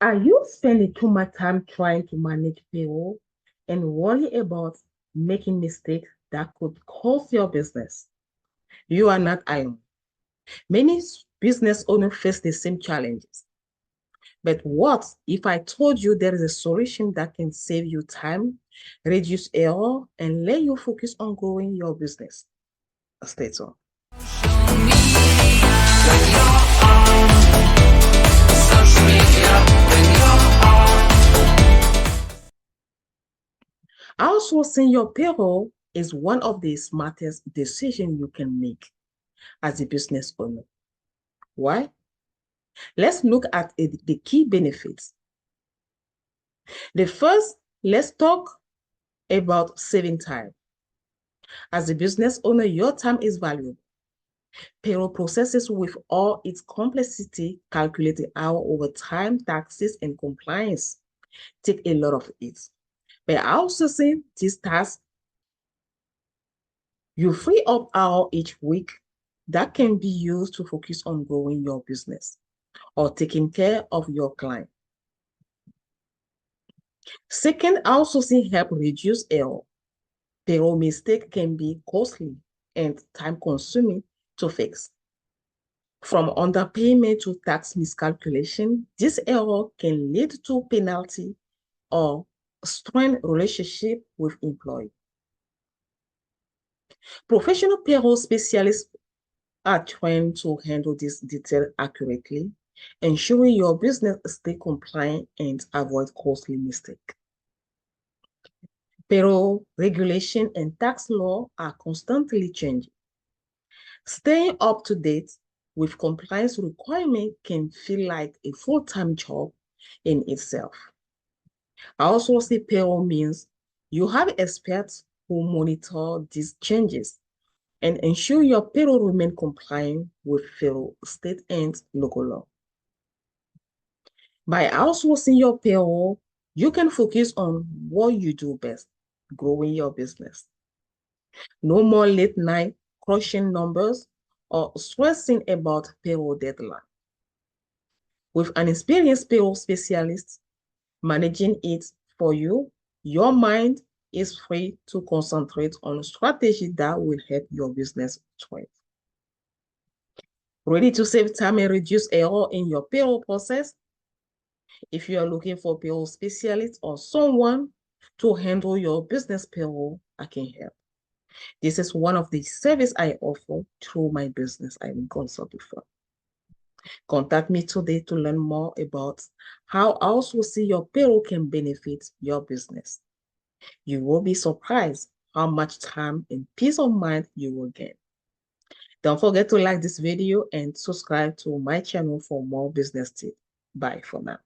Are you spending too much time trying to manage payroll and worry about making mistakes that could cost your business? You are not alone. Many business owners face the same challenges. But what if I told you there is a solution that can save you time, reduce error, and let you focus on growing your business? Stay tuned. Outsourcing your payroll is one of the smartest decisions you can make as a business owner. Why? Let's look at the key benefits. The first, let's talk about saving time. As a business owner, your time is valuable. Payroll processes with all its complexity, calculated hour over time, taxes, and compliance take a lot of it. By outsourcing these tasks, you free up hours each week that can be used to focus on growing your business or taking care of your client. Second, outsourcing helps reduce error. Payroll mistake can be costly and time-consuming to fix. From underpayment to tax miscalculation, this error can lead to penalty or strained relationship with employee. Professional payroll specialists are trained to handle this detail accurately, ensuring your business stay compliant and avoid costly mistakes. Payroll regulation and tax law are constantly changing. Staying up to date with compliance requirements can feel like a full-time job in itself. Outsourcing payroll means you have experts who monitor these changes and ensure your payroll remains compliant with federal, state, and local law. By outsourcing your payroll, you can focus on what you do best, growing your business. No more late night crushing numbers or stressing about payroll deadline. With an experienced payroll specialist managing it for you, your mind is free to concentrate on strategies that will help your business thrive. Ready to save time and reduce error in your payroll process? If you are looking for a payroll specialist or someone to handle your business payroll, I can help. This is one of the services I offer through my business I'm consulting for. Contact me today to learn more about how outsourcing your payroll can benefit your business. You will be surprised how much time and peace of mind you will gain. Don't forget to like this video and subscribe to my channel for more business tips. Bye for now.